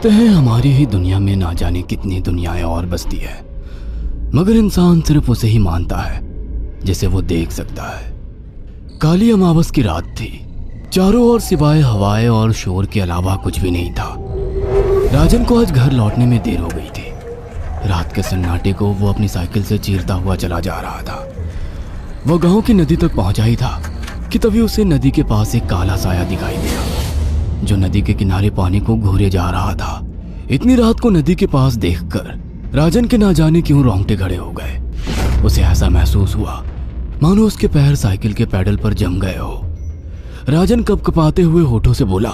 कहते हैं हमारी ही दुनिया में ना जाने कितनी दुनियाएं और बसती है, मगर इंसान सिर्फ उसे ही मानता है जिसे वो देख सकता है। काली अमावस की रात थी। चारों ओर सिवाय हवाएं और शोर के अलावा कुछ भी नहीं था। राजन को आज घर लौटने में देर हो गई थी। रात के सन्नाटे को वो अपनी साइकिल से चीरता हुआ चला जा रहा था। वह गांव की नदी तक पहुंचा ही था कि तभी उसे नदी के पास एक काला साया दिखाई दिया जो नदी के किनारे पानी को घूरे जा रहा था। इतनी रात को नदी के पास देखकर राजन के ना जाने क्यों रोंगटे खड़े हो गए। उसे ऐसा महसूस हुआ मानो उसके पैर साइकिल के पैडल पर जम गए हो। राजन कपकपाते हुए होठों से बोला,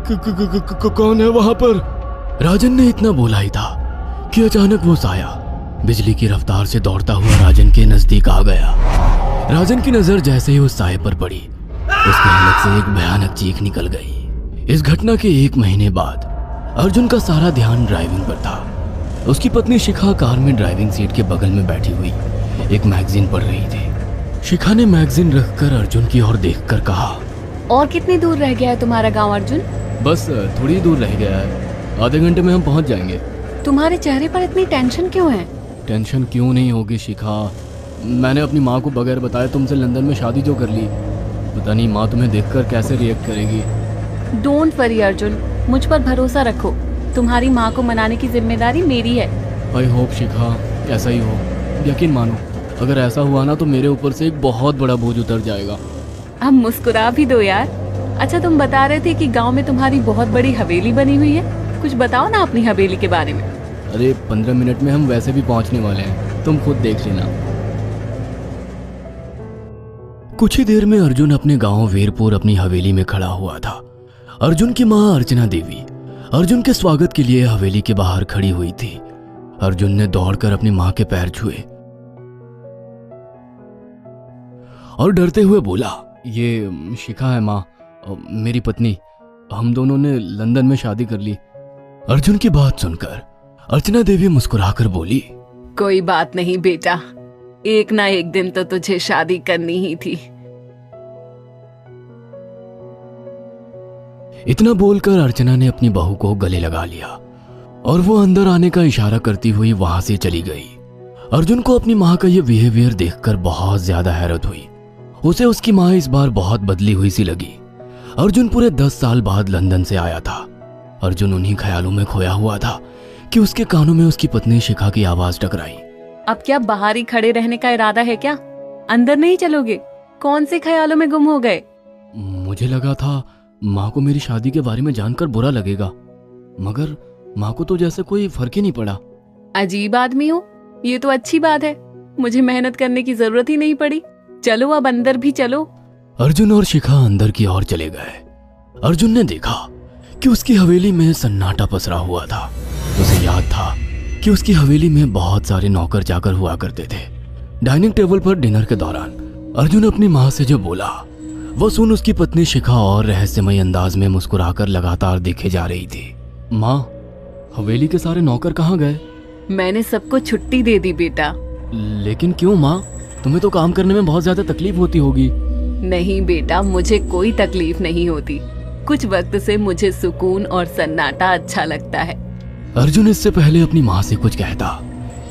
कौन है वहां पर? राजन ने इतना बोला ही था कि अचानक वो साया बिजली की रफ्तार से दौड़ता हुआ राजन के नजदीक आ गया। राजन की नजर जैसे ही उस साये पर पड़ी, उसके हलक से एक भयानक चीख निकल गई। इस घटना के 1 महीने बाद अर्जुन का सारा ध्यान ड्राइविंग पर था। उसकी पत्नी शिखा कार में ड्राइविंग सीट के बगल में बैठी हुई एक मैगजीन पढ़ रही थी। शिखा ने मैगजीन रखकर अर्जुन की ओर देखकर कहा, और कितनी दूर रह गया है तुम्हारा गांव अर्जुन? बस थोड़ी दूर रह गया है, आधे घंटे में हम पहुंच जाएंगे। तुम्हारे चेहरे पर इतनी टेंशन क्यों है? टेंशन क्यों नहीं होगी शिखा, मैंने अपनी माँ को बगैर बताए तुमसे लंदन में शादी जो कर ली। पता नहीं माँ तुम्हें देखकर कैसे रिएक्ट करेगी। डोंट वरी अर्जुन, मुझ पर भरोसा रखो। तुम्हारी माँ को मनाने की जिम्मेदारी मेरी है। आई होप शिखा ऐसा ही हो। यकीन मानो अगर ऐसा हुआ ना तो मेरे ऊपर से एक बहुत बड़ा बोझ उतर जाएगा। अब मुस्कुरा भी दो यार। अच्छा, तुम बता रहे थे कि गांव में तुम्हारी बहुत बड़ी हवेली बनी हुई है, कुछ बताओ ना अपनी हवेली के बारे में। अरे 15 मिनट में हम वैसे भी पहुंचने वाले हैं, तुम खुद देख लेना। कुछ ही देर में अर्जुन अपने गांव वीरपुर अपनी हवेली में खड़ा हुआ था। अर्जुन की मां अर्चना देवी अर्जुन के स्वागत के लिए हवेली के बाहर खड़ी हुई थी। अर्जुन ने दौड़कर अपनी मां के पैर छुए और डरते हुए बोला, ये शिखा है मां, मेरी पत्नी। हम दोनों ने लंदन में शादी कर ली। अर्जुन की बात सुनकर अर्चना देवी मुस्कुराकर बोली, कोई बात नहीं बेटा, एक ना एक दिन तो तुझे शादी करनी ही थी। इतना बोलकर अर्चना ने अपनी बहू को गले लगा लिया और वो अंदर आने का इशारा करती हुई वहां से चली गई। अर्जुन को अपनी माँ का ये बिहेवियर देखकर बहुत ज्यादा हैरत हुई। उसे उसकी माँ इस बार बहुत बदली हुई सी लगी। अर्जुन पूरे 10 साल बाद लंदन से आया था। अर्जुन उन्हीं ख्यालों में खोया हुआ था कि उसके कानों में उसकी पत्नी शिखा की आवाज टकराई। अब क्या बाहर ही खड़े रहने का इरादा है क्या? अंदर नहीं चलोगे? कौन से ख्यालों में गुम हो गए? मुझे लगा था माँ को मेरी शादी के बारे में जानकर बुरा लगेगा, मगर माँ को तो जैसे कोई फर्क ही नहीं पड़ा। अजीब आदमी हो, ये तो अच्छी बात है। मुझे मेहनत करने की जरूरत ही नहीं पड़ी। चलो अब अंदर भी चलो। अर्जुन और शिखा अंदर की ओर चले गए। अर्जुन ने देखा कि उसकी हवेली में सन्नाटा पसरा हुआ था। उसे याद था कि उसकी हवेली में बहुत सारे नौकर चाकर हुआ करते थे। डाइनिंग टेबल पर डिनर के दौरान अर्जुन अपनी माँ से जो बोला वो सुन उसकी पत्नी शिखा और रहस्यमय अंदाज में मुस्कुराकर लगातार देखे जा रही थी। माँ, हवेली के सारे नौकर कहाँ गए? मैंने सबको छुट्टी दे दी बेटा। लेकिन क्यों माँ, तुम्हें तो काम करने में बहुत ज्यादा तकलीफ होती होगी। नहीं बेटा, मुझे कोई तकलीफ नहीं होती। कुछ वक्त से मुझे सुकून और सन्नाटा अच्छा लगता है। अर्जुन इससे पहले अपनी माँ से कुछ कहता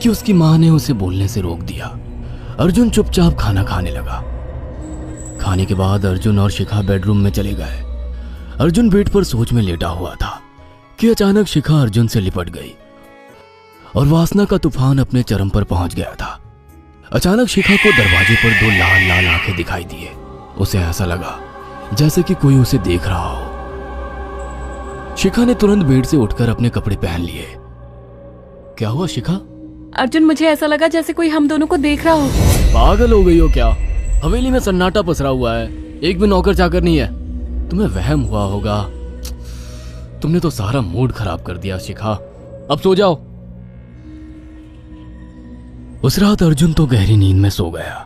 कि उसकी माँ ने उसे बोलने से रोक दिया। अर्जुन चुपचाप खाना खाने लगा। खाने के बाद अर्जुन और शिखा बेडरूम में चले गए। अर्जुन बेड पर सोच में लेटा हुआ था कि अचानक शिखा अर्जुन से लिपट गई और वासना का तूफान अपने चरम पर पहुंच गया था। अचानक शिखा को दरवाजे पर 2 लाल लाल आंखें दिखाई दिए। उसे ऐसा लगा जैसे कि कोई उसे देख रहा हो। शिखा ने तुरंत बेड से उठकर अपने कपड़े पहन लिए। क्या हुआ शिखा? अर्जुन, मुझे ऐसा लगा जैसे कोई हम दोनों को देख रहा हो। पागल हो गई हो क्या? हवेली में सन्नाटा पसरा हुआ है, एक भी नौकर चाकर नहीं है। तुम्हें वहम हुआ होगा। तुमने तो सारा मूड खराब कर दिया शिखा, अब सो जाओ। उस रात अर्जुन तो गहरी नींद में सो गया,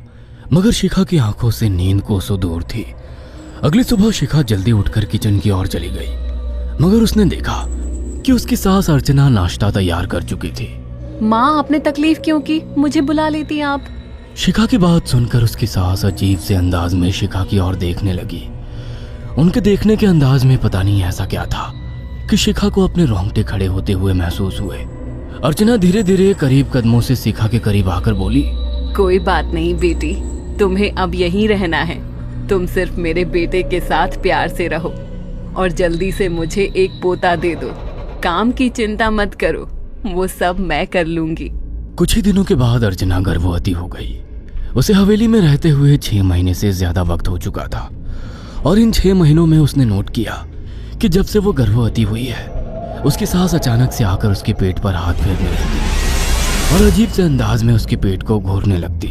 मगर शिखा की आंखों से नींद कोसों दूर थी। अगली सुबह शिखा जल्दी उठकर किचन की ओर चली गई, मगर उसने देखा कि उसकी सास अर्चना नाश्ता तैयार कर चुकी थी। माँ, आपने तकलीफ क्यों की? मुझे बुला लेती आप। शिखा की बात सुनकर उसकी सास अजीब से अंदाज में शिखा की ओर देखने लगी। उनके देखने के अंदाज में पता नहीं ऐसा क्या था, कि शिखा को अपने रोंगटे खड़े होते हुए महसूस हुए। अर्चना धीरे धीरे करीब कदमों से शिखा के करीब आकर बोली, कोई बात नहीं बेटी, तुम्हें अब यहीं रहना है। तुम सिर्फ मेरे बेटे के साथ प्यार से रहो और जल्दी से मुझे एक पोता दे दो। काम की चिंता मत करो, वो सब मैं कर लूंगी। कुछ ही दिनों के बाद अर्चना गर्भवती हो गई। उसे हवेली में रहते हुए 6 महीने से ज्यादा वक्त हो चुका था और इन 6 महीनों में उसने नोट किया कि जब से वो गर्भवती हुई है, उसकी सास अचानक से आकर उसके पेट पर हाथ फेरने लगती और अजीब से अंदाज में उसके पेट को घूरने लगती।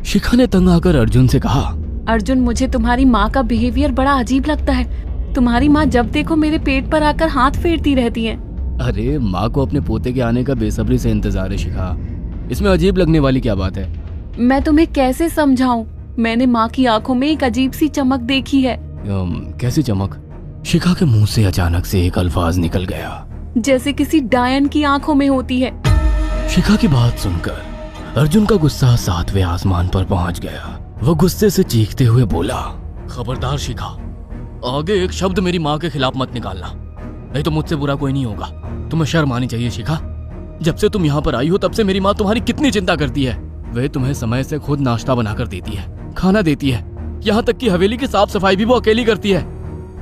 शिखा ने तंग आकर अर्जुन से कहा, अर्जुन, मुझे तुम्हारी माँ का बिहेवियर बड़ा अजीब लगता है। तुम्हारी माँ जब देखो मेरे पेट पर आकर हाथ फेरती रहती है। अरे माँ को अपने पोते के आने का बेसब्री से इंतजार है शिखा, इसमें अजीब लगने वाली क्या बात है? मैं तुम्हें कैसे समझाऊं? मैंने माँ की आंखों में एक अजीब सी चमक देखी है। कैसी चमक? शिखा के मुंह से अचानक से एक अल्फाज निकल गया, जैसे किसी डायन की आंखों में होती है। शिखा की बात सुनकर अर्जुन का गुस्सा 7वें आसमान पर पहुंच गया। वो गुस्से से चीखते हुए बोला, खबरदार शिखा, आगे एक शब्द मेरी माँ के खिलाफ मत निकालना, नहीं तो मुझसे बुरा कोई नहीं होगा। तुम्हें शर्म आनी चाहिए शिखा। जब से तुम यहाँ पर आई हो तब से मेरी माँ तुम्हारी कितनी चिंता करती है। वह तुम्हें समय से खुद नाश्ता बनाकर देती है, खाना देती है, यहाँ तक कि हवेली की साफ सफाई भी वो अकेली करती है।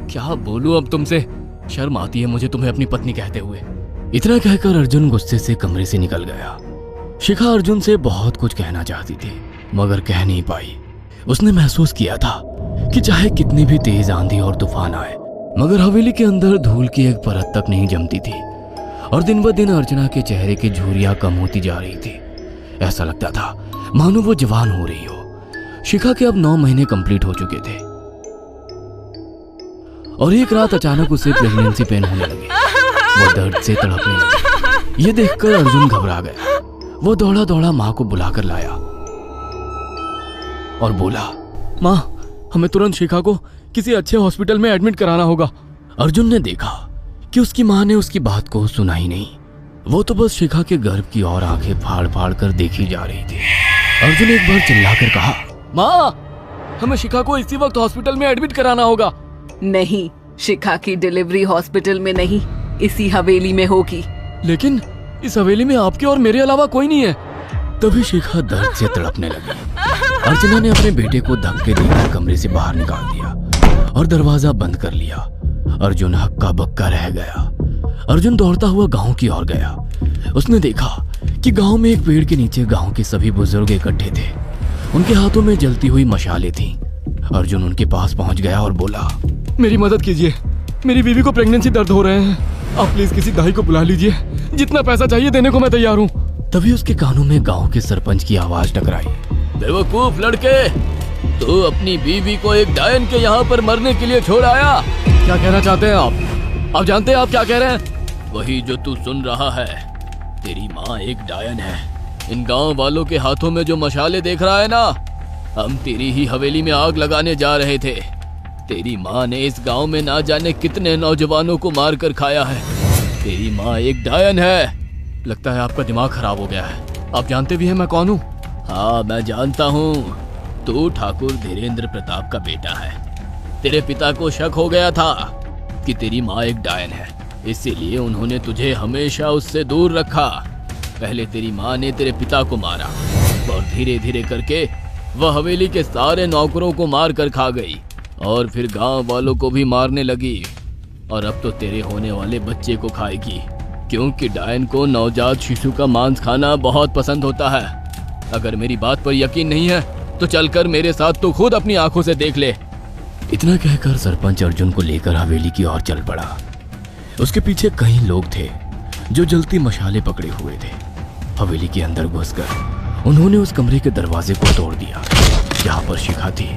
क्या बोलूं अब तुमसे, शर्म आती है मुझे तुम्हें अपनी पत्नी कहते हुए। इतना कहकर अर्जुन गुस्से से कमरे से निकल गया। शिखा अर्जुन से बहुत कुछ कहना चाहती थी मगर कह नहीं पाई। उसने महसूस किया था कि चाहे कितनी भी तेज आंधी और तूफान आए, मगर हवेली के अंदर धूल की एक परत तक नहीं जमती थी और दिन ब दिन अर्चना के चेहरे की झुर्रियां कम होती जा रही थी। ऐसा लगता था मानो वो जवान हो रही हो। शिखा के अब 9 महीने कंप्लीट हो चुके थे और एक रात अचानक उसे प्रेगनेंसी पेन होने लगे। वो दर्द से तड़पने लगी। ये देखकर अर्जुन घबरा गया। वो दौड़ा दौड़ा माँ को बुलाकर लाया और बोला, माँ, हमें तुरंत शिखा को किसी अच्छे हॉस्पिटल में एडमिट कराना होगा। अर्जुन ने देखा कि उसकी माँ ने उसकी बात को सुना ही नहीं। वो तो बस शिखा के गर्भ की ओर आंखें फाड़ फाड़ कर देखी जा रही थी। अर्जुन एक बार चिल्लाकर कहा, माँ, हमें शिखा को इसी वक्त हॉस्पिटल में एडमिट कराना होगा। नहीं, शिखा की डिलीवरी हॉस्पिटल में नहीं, इसी हवेली में होगी। लेकिन इस हवेली में आपके और मेरे अलावा कोई नहीं है। तभी शिखा दर्द से तड़पने लगी। अर्चना ने अपने बेटे को धक्के देकर कमरे से बाहर निकाल दिया और दरवाजा बंद कर लिया। अर्जुन हक्का बक्का रह गया। अर्जुन दौड़ता हुआ गांव की ओर गया। उसने देखा कि गांव में एक पेड़ के नीचे गांव के सभी बुजुर्ग इकट्ठे थे। उनके हाथों में जलती हुई मशालें थीं। अर्जुन उनके पास पहुंच गया और बोला, मेरी मदद कीजिए, मेरी बीवी को प्रेगनेंसी दर्द हो रहे हैं। आप प्लीज किसी दाई को बुला लीजिए, जितना पैसा चाहिए देने को मैं तैयार हूँ। तभी उसके कानों में गांव के सरपंच की आवाज टकराई, बेवकूफ लड़के, तू अपनी बीवी को एक डायन के यहाँ पर मरने के लिए छोड़ आया। क्या कहना चाहते हैं आप? आप जानते हैं आप क्या कह रहे हैं? वही जो तू सुन रहा है। तेरी माँ एक डायन है। इन गांव वालों के हाथों में जो मशाले देख रहा है ना, हम तेरी ही हवेली में आग लगाने जा रहे थे। तेरी माँ ने इस गांव में ना जाने कितने नौजवानों को मार कर खाया है। तेरी माँ एक डायन है। लगता है आपका दिमाग खराब हो गया है। आप जानते भी हैं मैं कौन हूँ? हाँ, मैं जानता हूँ। तू ठाकुर धीरेन्द्र प्रताप का बेटा है। तेरे पिता को शक हो गया था कि तेरी माँ एक डायन है, इसीलिए उन्होंने तुझे हमेशा उससे दूर रखा। पहले तेरी माँ ने तेरे पिता को मारा और धीरे धीरे करके वह हवेली के सारे नौकरों को मार कर खा गई और फिर गांव वालों को भी मारने लगी। और अब तो तेरे होने वाले बच्चे को खाएगी, क्योंकि डायन को नवजात शिशु का मांस खाना बहुत पसंद होता है। अगर मेरी बात पर यकीन नहीं है तो चलकर मेरे साथ तो खुद अपनी आंखों से देख ले। इतना कहकर सरपंच अर्जुन को लेकर हवेली की ओर चल पड़ा। उसके पीछे कई लोग थे जो जलती मशाले पकड़े हुए थे। हवेली के अंदर घुसकर उन्होंने उस कमरे के दरवाजे को तोड़ दिया जहां पर शिखा थी।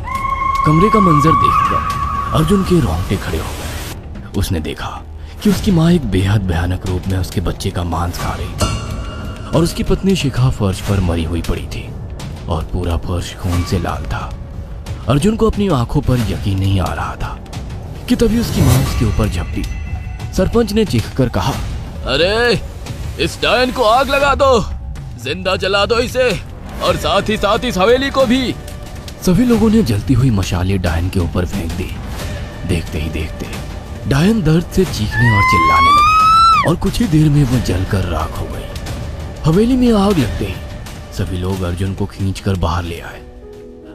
कमरे का मंजर देखकर अर्जुन के रोंगटे खड़े हो गए। उसने देखा कि उसकी माँ एक बेहद भयानक रूप में उसके बच्चे का मांस खा रही थी और उसकी पत्नी शिखा फर्श पर मरी हुई पड़ी थी और पूरा फर्श खून से लाल था। अर्जुन को अपनी आंखों पर यकीन नहीं आ रहा था कि तभी उसकी माँ उसके ऊपर झपटी। सरपंच ने चीखकर कहा, अरे इस डायन को आग लगा दो, जिंदा जला दो इसे और साथ ही इस हवेली को भी। सभी लोगों ने जलती हुई मशाले डायन के ऊपर फेंक दी। देखते ही देखते डायन दर्द से चीखने और चिल्लाने लगी और कुछ ही देर में वो जलकर राख हो गई। हवेली में आग लगते ही सभी लोग अर्जुन को खींचकर बाहर ले आए।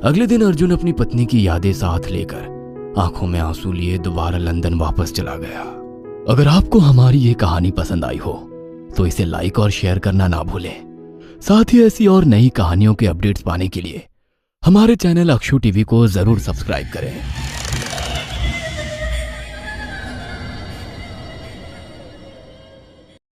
अगले दिन अर्जुन अपनी पत्नी की यादें साथ लेकर आंखों में आंसू लिए दोबारा लंदन वापस चला गया। अगर आपको हमारी ये कहानी पसंद आई हो तो इसे लाइक और शेयर करना ना भूलें। साथ ही ऐसी और नई कहानियों के अपडेट्स पाने के लिए हमारे चैनल अक्षु टीवी को जरूर सब्सक्राइब करें।